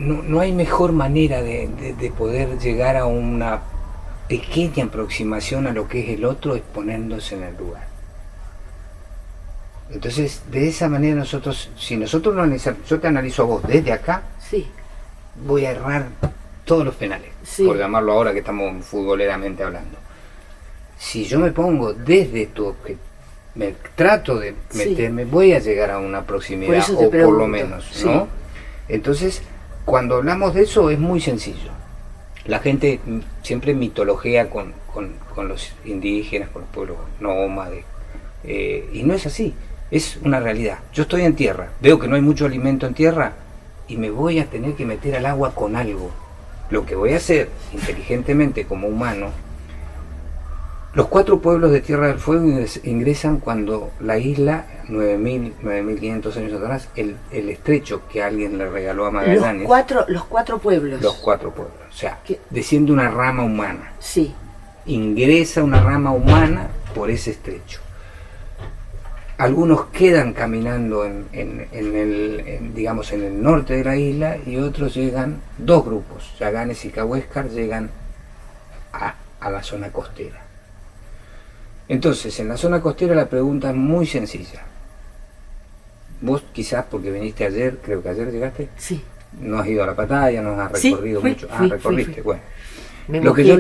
no hay mejor manera de poder llegar a una pequeña aproximación a lo que es el otro es poniéndose en el lugar. Entonces, de esa manera nosotros, si nosotros no analizamos, yo te analizo a vos desde acá, Sí, voy a errar todos los penales, sí. por llamarlo ahora que estamos futboleramente hablando. Si yo me pongo desde tu objetivo, me trato de meterme, voy a llegar a una proximidad, o por lo menos, ¿no? Entonces, cuando hablamos de eso es muy sencillo. La gente siempre mitología con los indígenas, con los pueblos nómades, y no es así, es una realidad. Yo estoy en tierra, veo que no hay mucho alimento en tierra y me voy a tener que meter al agua con algo. Lo que voy a hacer inteligentemente como humano, los 4 pueblos de Tierra del Fuego ingresan cuando la isla, 9.500 años atrás, el estrecho que alguien le regaló a Magallanes. Los cuatro pueblos. Los 4 pueblos. O sea, desciende una rama humana. Sí. Ingresa una rama humana por ese estrecho. Algunos quedan caminando digamos, en el norte de la isla y otros llegan, 2 grupos, Yaganes y Cahuéscar, llegan a la zona costera. Entonces, en la zona costera la pregunta es muy sencilla. Vos quizás porque viniste ayer, creo que ayer llegaste, Sí. no has ido a la Pataya, no has recorrido mucho. Recorriste, bueno. Me Lo que yo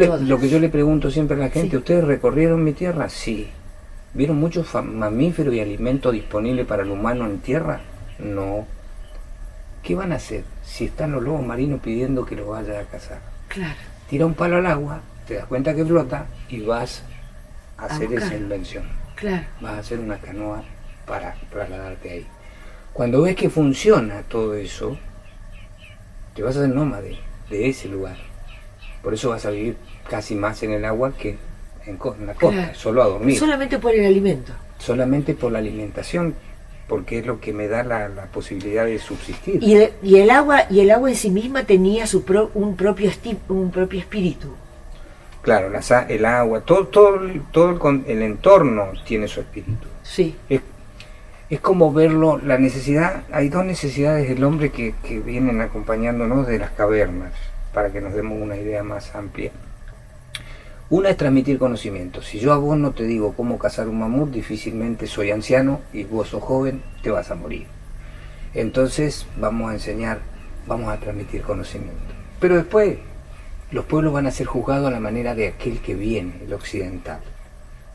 le pregunto siempre a la gente, Sí. ¿ustedes recorrieron mi tierra? Sí. ¿Vieron muchos mamíferos y alimentos disponibles para el humano en tierra? No. ¿Qué van a hacer si están los lobos marinos pidiendo que los vayas a cazar? Claro. Tira un palo al agua, te das cuenta que flota y vas a hacer esa invención. Claro. Vas a hacer una canoa para trasladarte ahí. Cuando ves que funciona todo eso, te vas a hacer nómade de ese lugar. Por eso vas a vivir casi más en el agua que en la costa, Claro. Solo a dormir. Solamente por el alimento. Solamente por la alimentación, porque es lo que me da la posibilidad de subsistir. Y el agua en sí misma tenía un propio espíritu. Claro, el agua, todo el entorno tiene su espíritu. Sí. Es como verlo, la necesidad, hay 2 necesidades del hombre que vienen acompañándonos de las cavernas, para que nos demos una idea más amplia. Una es transmitir conocimiento. Si yo a vos no te digo cómo cazar un mamut, difícilmente soy anciano y vos sos joven, te vas a morir. Entonces vamos a enseñar, vamos a transmitir conocimiento. Pero después los pueblos van a ser juzgados a la manera de aquel que viene, el occidental.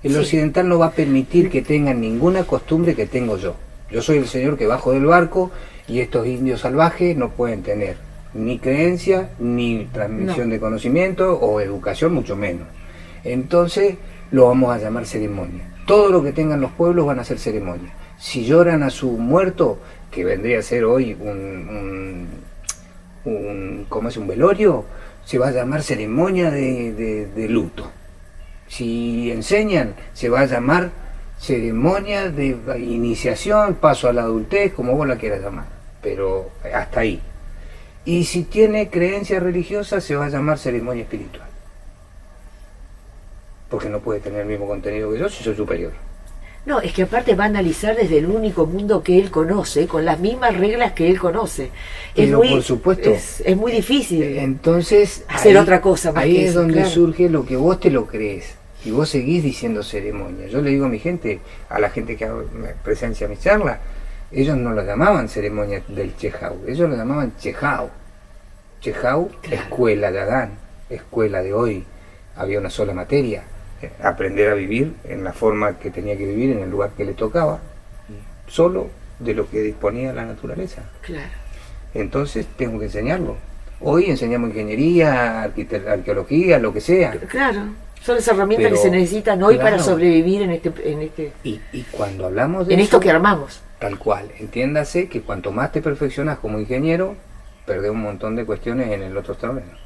El occidental no va a permitir que tengan ninguna costumbre que tengo yo. Yo soy el señor que bajo del barco y estos indios salvajes no pueden tener ni creencia, ni transmisión de conocimiento o educación, mucho menos. Entonces lo vamos a llamar ceremonia. Todo lo que tengan los pueblos van a ser ceremonia. Si lloran a su muerto, que vendría a ser hoy un velorio, se va a llamar ceremonia de luto. Si enseñan, se va a llamar ceremonia de iniciación, paso a la adultez, como vos la quieras llamar, pero hasta ahí. Y si tiene creencia religiosa, se va a llamar ceremonia espiritual. Porque no puede tener el mismo contenido que yo si soy superior. No, es que aparte va a analizar desde el único mundo que él conoce, con las mismas reglas que él conoce. Pero por supuesto. Es muy difícil entonces hacer otra cosa más ahí que es eso, donde claro. surge lo que vos te lo crees. Y vos seguís diciendo ceremonia. Yo le digo a mi gente, a la gente que me presencia en mis charlas, ellos no lo llamaban ceremonia del Chejau, ellos lo llamaban Chejau. Chejau, claro. Escuela de Adán, escuela de hoy. Había una sola materia, aprender a vivir en la forma que tenía que vivir, en el lugar que le tocaba, solo de lo que disponía la naturaleza. Claro. Entonces tengo que enseñarlo. Hoy enseñamos ingeniería, arqueología, lo que sea. Claro, son las herramientas que se necesitan hoy para sobrevivir en este y cuando hablamos de en eso, esto que armamos. Tal cual, entiéndase que cuanto más te perfeccionas como ingeniero, perdés un montón de cuestiones en el otro terreno.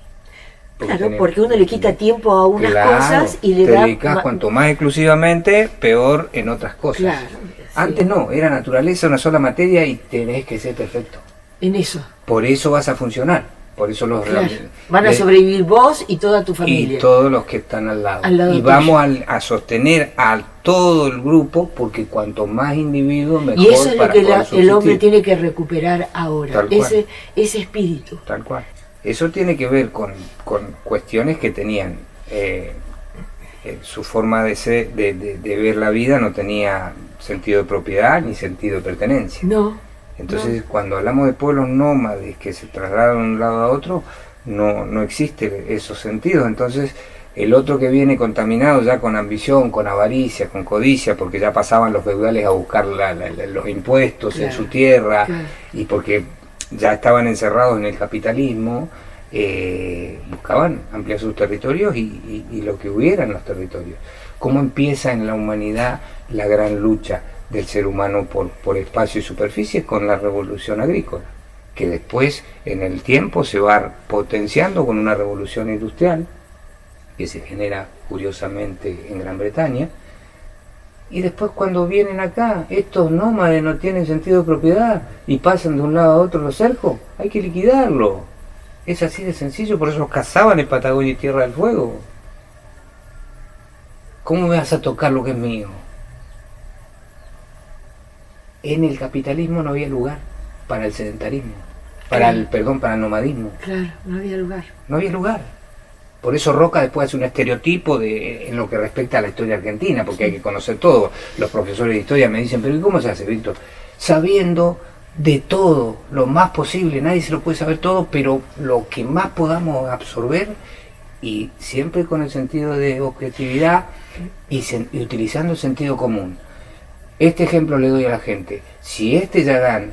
Claro, porque uno le quita tiempo a unas cosas y le te da... dedicas cuanto más exclusivamente, peor en otras cosas. Claro, Antes no, era naturaleza, una sola materia y tenés que ser perfecto. En eso. Por eso vas a funcionar. Por eso los Claro. Van a sobrevivir vos y toda tu familia. y todos los que están al lado. Y tuyo. vamos a sostener a todo el grupo, porque cuanto más individuos, mejor. Y eso es lo para que poder el hombre subsistir. tiene que recuperar ahora, Tal cual. ese espíritu. Tal cual. Eso tiene que ver con cuestiones que tenían su forma de ser, de ver la vida, no tenía sentido de propiedad ni sentido de pertenencia. No. Entonces, cuando hablamos de pueblos nómades que se trasladan de un lado a otro, no existen esos sentidos. Entonces, el otro que viene contaminado ya con ambición, con avaricia, con codicia, porque ya pasaban los feudales a buscar los impuestos en su tierra, y porque ya estaban encerrados en el capitalismo, buscaban ampliar sus territorios y lo que hubiera en los territorios. ¿Cómo empieza en la humanidad la gran lucha del ser humano por espacio y superficie? Con la revolución agrícola, que después en el tiempo se va potenciando con una revolución industrial que se genera curiosamente en Gran Bretaña, y después cuando vienen acá estos nómades no tienen sentido de propiedad y pasan de un lado a otro los cercos, hay que liquidarlo. Es así de sencillo, por eso los cazaban en Patagonia y Tierra del Fuego. ¿Cómo me vas a tocar lo que es mío? En el capitalismo no había lugar para el sedentarismo, para el nomadismo. Claro, no había lugar. No había lugar. Por eso Roca después hace un estereotipo en lo que respecta a la historia argentina, porque hay que conocer todo. Los profesores de historia me dicen, pero ¿y cómo se hace, Víctor? Sabiendo de todo, lo más posible, nadie se lo puede saber todo, pero lo que más podamos absorber, y siempre con el sentido de objetividad y utilizando el sentido común. Este ejemplo le doy a la gente. Si este Yagán,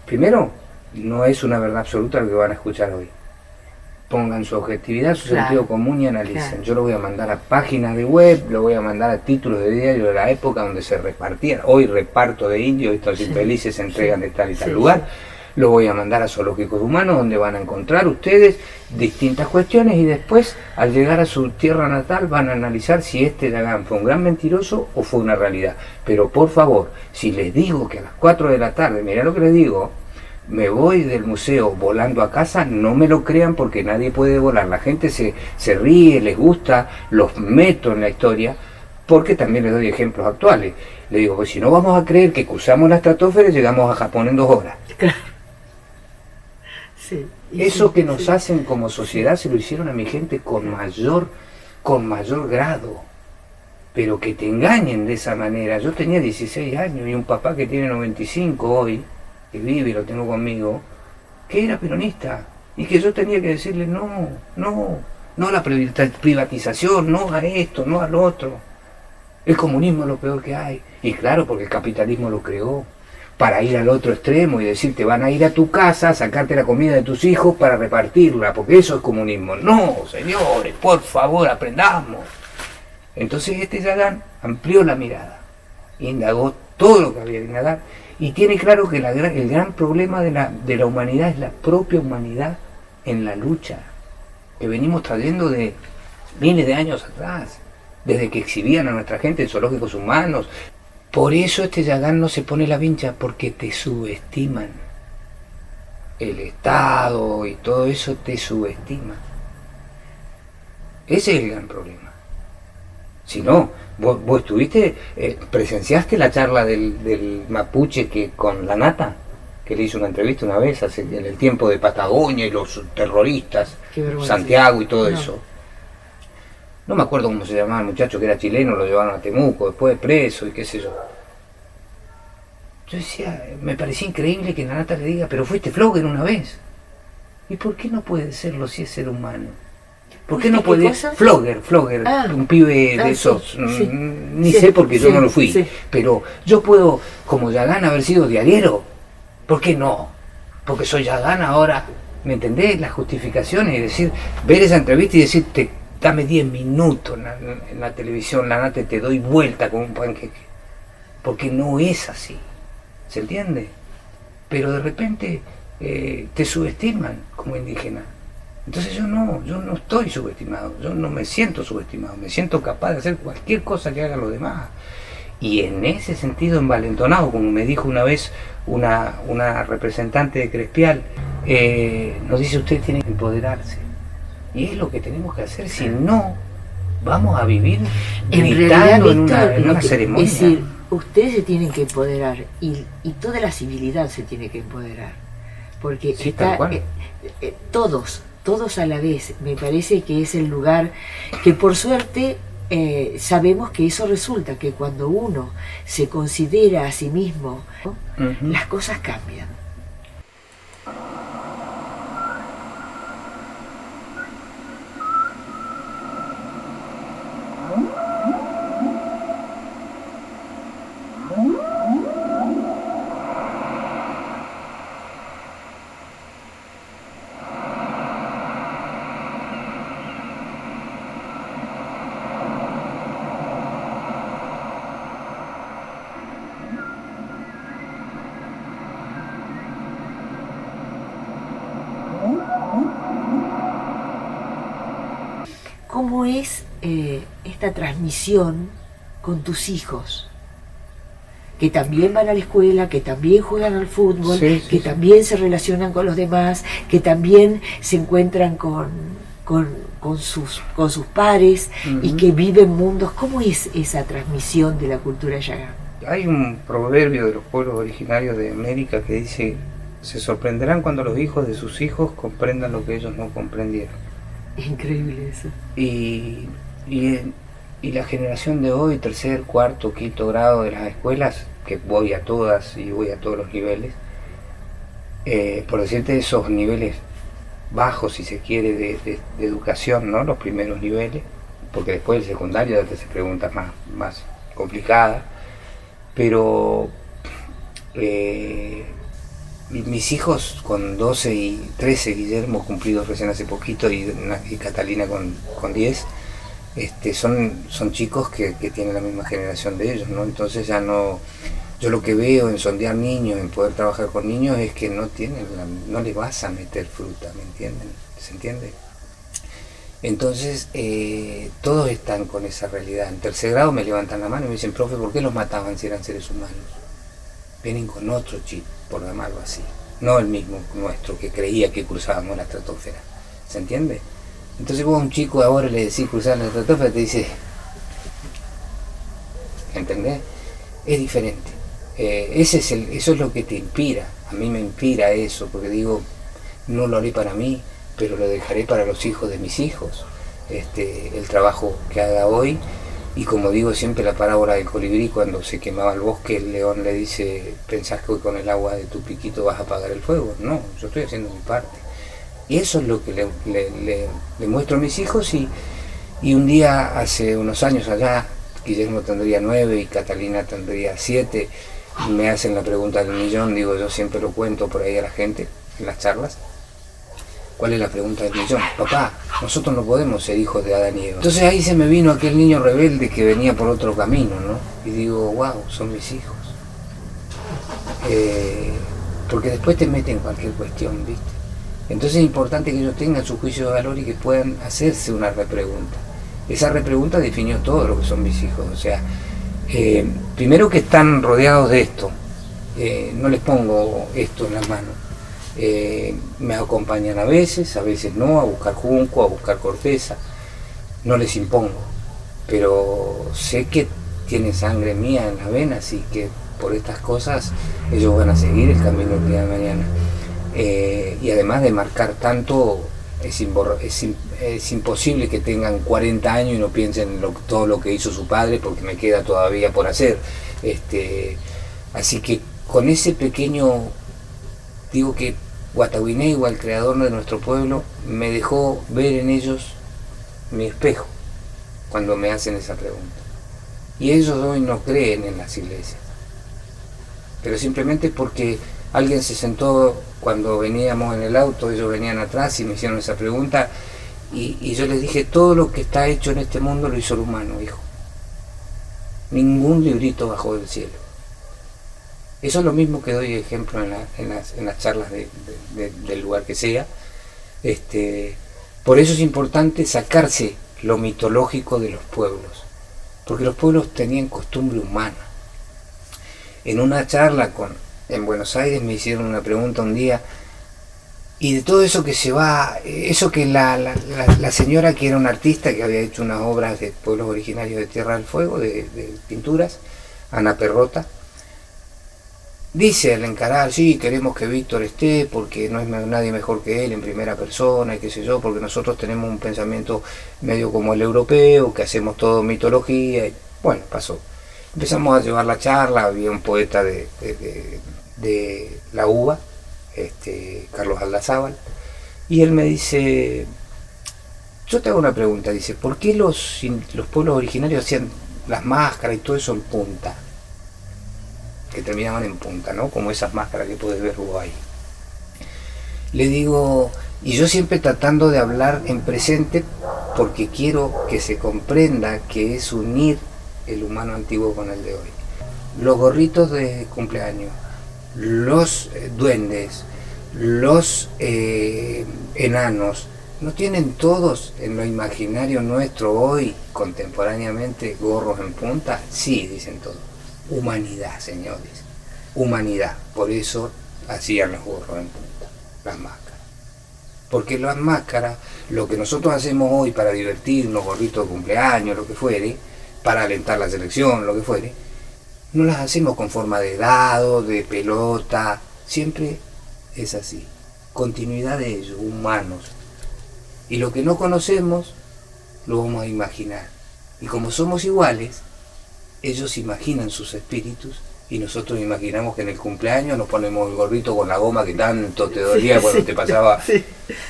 primero, no es una verdad absoluta lo que van a escuchar hoy. Pongan su objetividad, su sentido común y analicen. Claro. Yo lo voy a mandar a páginas de web, lo voy a mandar a títulos de diario de la época donde se repartían. Hoy reparto de indios, estos infelices se entregan de tal y tal lugar. Lo voy a mandar a zoológicos humanos donde van a encontrar ustedes distintas cuestiones, y después al llegar a su tierra natal van a analizar si este Yagán fue un gran mentiroso o fue una realidad. Pero por favor, si les digo que a las 4 de la tarde, mirá lo que les digo, me voy del museo volando a casa, no me lo crean, porque nadie puede volar. La gente se ríe, les gusta, los meto en la historia, porque también les doy ejemplos actuales. Le digo, pues si no vamos a creer que cruzamos la estratosfera y llegamos a Japón en 2 horas. Claro. Sí, eso que nos hacen como sociedad se lo hicieron a mi gente con mayor grado. Pero que te engañen de esa manera. Yo tenía 16 años y un papá que tiene 95 hoy, que vive y lo tengo conmigo, que era peronista, y que yo tenía que decirle no a la privatización, no a esto, no al otro. El comunismo es lo peor que hay. Y claro, porque el capitalismo lo creó para ir al otro extremo y decir, te van a ir a tu casa a sacarte la comida de tus hijos para repartirla, porque eso es comunismo. No, señores, por favor, aprendamos. Entonces este Yagán amplió la mirada, indagó todo lo que había que indagar, y tiene claro que el gran problema de la humanidad es la propia humanidad en la lucha, que venimos trayendo de miles de años atrás, desde que exhibían a nuestra gente en zoológicos humanos. Por eso este Yagán no se pone la vincha, porque te subestiman. El Estado y todo eso te subestima. Ese es el gran problema. Si no, vos estuviste, presenciaste la charla del mapuche con la Nata, que le hizo una entrevista una vez en el tiempo de Patagonia y los terroristas, Santiago y todo eso. No me acuerdo cómo se llamaba el muchacho, que era chileno, lo llevaron a Temuco, después preso y qué sé yo. Yo decía, me parecía increíble que la Nata le diga, pero fuiste flogger una vez. ¿Y por qué no puede serlo si es ser humano? ¿Por qué no puede? Flogger, un pibe de esos, sí, ni sé porque yo no lo fui, pero yo puedo, como Yagán, haber sido diariero. ¿Por qué no? Porque soy Yagán ahora, ¿me entendés? Las justificaciones, es decir, ver esa entrevista y decirte, dame 10 minutos en la televisión, la Nata, te doy vuelta con un panqueque. Porque no es así, ¿se entiende? Pero de repente te subestiman como indígena. Entonces yo no estoy subestimado, yo no me siento subestimado, me siento capaz de hacer cualquier cosa que hagan los demás. Y en ese sentido envalentonado, como me dijo una vez una representante de Crespial, nos dice usted tiene que empoderarse. Y es lo que tenemos que hacer, si no, vamos a vivir gritando en una ceremonia. Es decir, ustedes se tienen que empoderar y toda la civilidad se tiene que empoderar. Porque sí, está, todos a la vez. Me parece que es el lugar que por suerte sabemos que eso resulta, que cuando uno se considera a sí mismo, ¿no? Las cosas cambian. ¿Cómo es esta transmisión con tus hijos? Que también van a la escuela, que también juegan al fútbol, que también se relacionan con los demás, que también se encuentran con sus pares y que viven mundos. ¿Cómo es esa transmisión de la cultura yagán? Hay un proverbio de los pueblos originarios de América que dice: se sorprenderán cuando los hijos de sus hijos comprendan lo que ellos no comprendieron. Es increíble eso. Y la generación de hoy, tercer, cuarto, quinto grado de las escuelas, que voy a todas y voy a todos los niveles, por decirte, esos niveles bajos, si se quiere, de educación, ¿no? Los primeros niveles, porque después el secundario ya te hace preguntas más complicadas, pero mis hijos con 12 y 13, Guillermo cumplidos recién hace poquito y Catalina con 10, son chicos que tienen la misma generación de ellos, ¿no? Entonces ya no, yo lo que veo en sondear niños, en poder trabajar con niños, es que no les vas a meter fruta, ¿me entienden? ¿Se entiende? Entonces todos están con esa realidad. En tercer grado me levantan la mano y me dicen: profe, ¿por qué los mataban si eran seres humanos? Vienen con otro chip, por llamarlo así, no el mismo nuestro que creía que cruzábamos la estratosfera, ¿se entiende? Entonces vos a un chico ahora le decís cruzar la estratosfera, te dice, ¿entendés? Es diferente. Eso es lo que te inspira. A mí me inspira eso, porque digo, no lo haré para mí, pero lo dejaré para los hijos de mis hijos. El trabajo que haga hoy. Y como digo siempre, la parábola del colibrí, cuando se quemaba el bosque, el león le dice: ¿pensás que hoy con el agua de tu piquito vas a apagar el fuego? No, yo estoy haciendo mi parte. Y eso es lo que le muestro a mis hijos. Y un día, hace unos años allá, Guillermo tendría 9 y Catalina tendría 7, me hacen la pregunta del millón. Digo, yo siempre lo cuento por ahí a la gente, en las charlas. ¿Cuál es la pregunta del millón? Papá, nosotros no podemos ser hijos de Adán y Eva. Entonces ahí se me vino aquel niño rebelde que venía por otro camino, ¿no? Y digo, wow, son mis hijos. Porque después te meten cualquier cuestión, ¿viste? Entonces es importante que ellos tengan su juicio de valor y que puedan hacerse una repregunta. Esa repregunta definió todo lo que son mis hijos. O sea, primero que están rodeados de esto. No les pongo esto en las manos. Me acompañan a veces no, a buscar junco, a buscar corteza, no les impongo, pero sé que tienen sangre mía en las venas y que por estas cosas ellos van a seguir el camino el día de mañana. Y además de marcar tanto, es imposible que tengan 40 años y no piensen todo lo que hizo su padre, porque me queda todavía por hacer. Así que con ese pequeño, digo que Guatahuinegua, el creador de nuestro pueblo, me dejó ver en ellos mi espejo cuando me hacen esa pregunta. Y ellos hoy no creen en las iglesias, pero simplemente porque alguien se sentó cuando veníamos en el auto, ellos venían atrás y me hicieron esa pregunta, y yo les dije: todo lo que está hecho en este mundo lo hizo el humano, hijo. Ningún librito bajó del cielo. Eso es lo mismo que doy ejemplo en las charlas del lugar que sea. Por eso es importante sacarse lo mitológico de los pueblos, porque los pueblos tenían costumbre humana. En una charla en Buenos Aires me hicieron una pregunta un día, Y de todo eso que se va, eso que la señora que era una artista que había hecho unas obras de pueblos originarios de Tierra del Fuego, de pinturas, Ana Perrota, dice al encarar, sí, queremos que Víctor esté porque no es nadie mejor que él en primera persona y qué sé yo, porque nosotros tenemos un pensamiento medio como el europeo, que hacemos todo mitología. Y, bueno, pasó. Empezamos a llevar la charla, había un poeta de la UBA, Carlos Aldazábal, y él me dice, yo te hago una pregunta, dice, ¿por qué los pueblos originarios hacían las máscaras y todo eso en punta? Que terminaban en punta, ¿no? Como esas máscaras que puedes ver vos ahí. Le digo, y yo siempre tratando de hablar en presente porque quiero que se comprenda que es unir el humano antiguo con el de hoy. Los gorritos de cumpleaños, los duendes, los enanos, ¿no tienen todos en lo imaginario nuestro hoy, contemporáneamente, gorros en punta? Sí, dicen todos. Humanidad, señores, humanidad. Por eso hacían los gorros en punta, las máscaras. Porque las máscaras, lo que nosotros hacemos hoy para divertirnos, gorritos de cumpleaños, lo que fuere, para alentar la selección, lo que fuere, no las hacemos con forma de dado, de pelota, siempre es así. Continuidad de ellos, humanos. Y lo que no conocemos, lo vamos a imaginar. Y como somos iguales, ellos imaginan sus espíritus y nosotros imaginamos que en el cumpleaños nos ponemos el gorrito con la goma que tanto te dolía cuando te pasaba. Sí.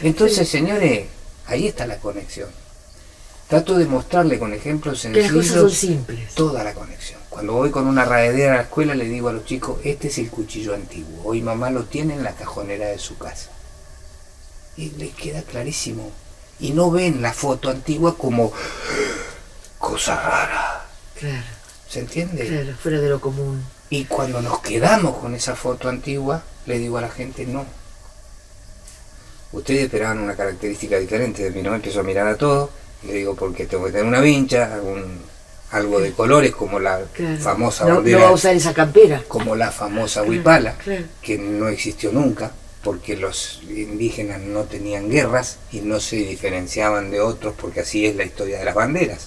Entonces, señores, ahí está la conexión. Trato de mostrarle con ejemplos sencillos que las cosas son simples. Toda la conexión. Cuando voy con una raedera a la escuela le digo a los chicos, este es el cuchillo antiguo, hoy mamá lo tiene en la cajonera de su casa. Y les queda clarísimo. Y no ven la foto antigua como cosa rara. Claro. ¿Se entiende? Claro, fuera de lo común. Y cuando nos quedamos con esa foto antigua, le digo a la gente, no. Ustedes esperaban una característica diferente de mí, ¿no? Empiezo a mirar a todos, le digo, porque tengo que tener una vincha, algo de colores, como la famosa bandera. No va a usar esa campera. Como la famosa huipala, que no existió nunca, porque los indígenas no tenían guerras y no se diferenciaban de otros, porque así es la historia de las banderas.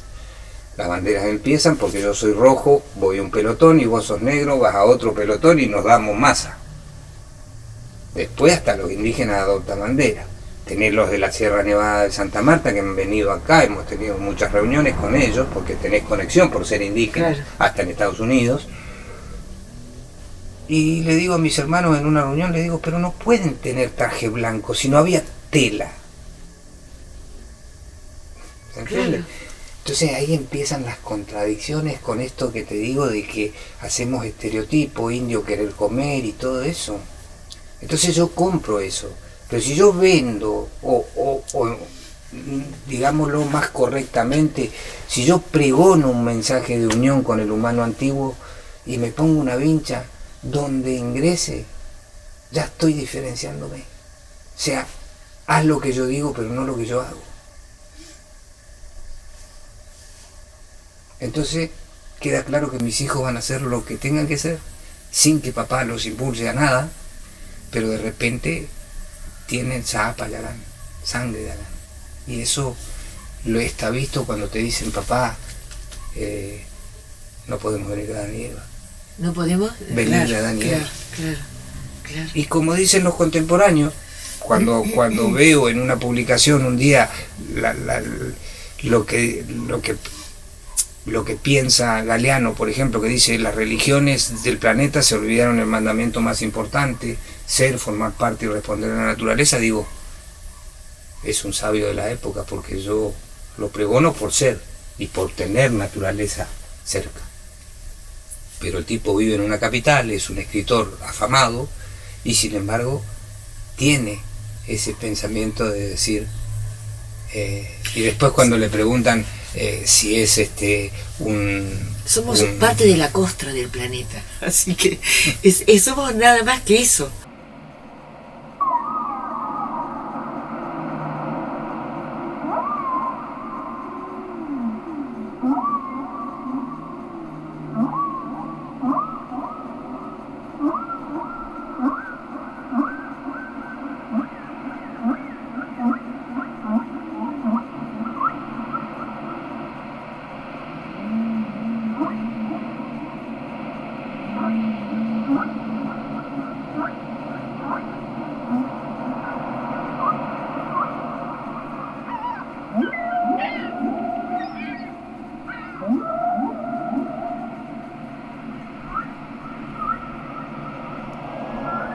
Las banderas empiezan porque yo soy rojo, voy a un pelotón y vos sos negro, vas a otro pelotón y nos damos masa. Después hasta los indígenas adoptan bandera. Tenés los de la Sierra Nevada de Santa Marta que han venido acá, hemos tenido muchas reuniones con ellos porque tenés conexión por ser indígenas, hasta en Estados Unidos. Y le digo a mis hermanos en una reunión, le digo, pero no pueden tener traje blanco si no había tela. ¿Se entiende? Entonces ahí empiezan las contradicciones con esto que te digo de que hacemos estereotipo, indio querer comer y todo eso. Entonces yo compro eso. Pero si yo vendo, o digámoslo más correctamente, si yo pregono un mensaje de unión con el humano antiguo y me pongo una vincha donde ingrese, ya estoy diferenciándome. O sea, haz lo que yo digo, pero no lo que yo hago. Entonces queda claro que mis hijos van a hacer lo que tengan que hacer, sin que papá los impulse a nada, pero de repente tienen zapa y Adán, sangre de Adán. Y eso lo está visto cuando te dicen, papá, no podemos venir de Adán y Eva. ¿No podemos? Venir de Adán y Eva. Claro. Y como dicen los contemporáneos, cuando veo en una publicación un día lo que piensa Galeano, por ejemplo, que dice las religiones del planeta se olvidaron el mandamiento más importante, ser, formar parte y responder a la naturaleza, digo, es un sabio de la época porque yo lo pregono por ser y por tener naturaleza cerca. Pero el tipo vive en una capital, es un escritor afamado y sin embargo tiene ese pensamiento de decir, y después cuando le preguntan si es somos parte de la costra del planeta, así que somos nada más que eso.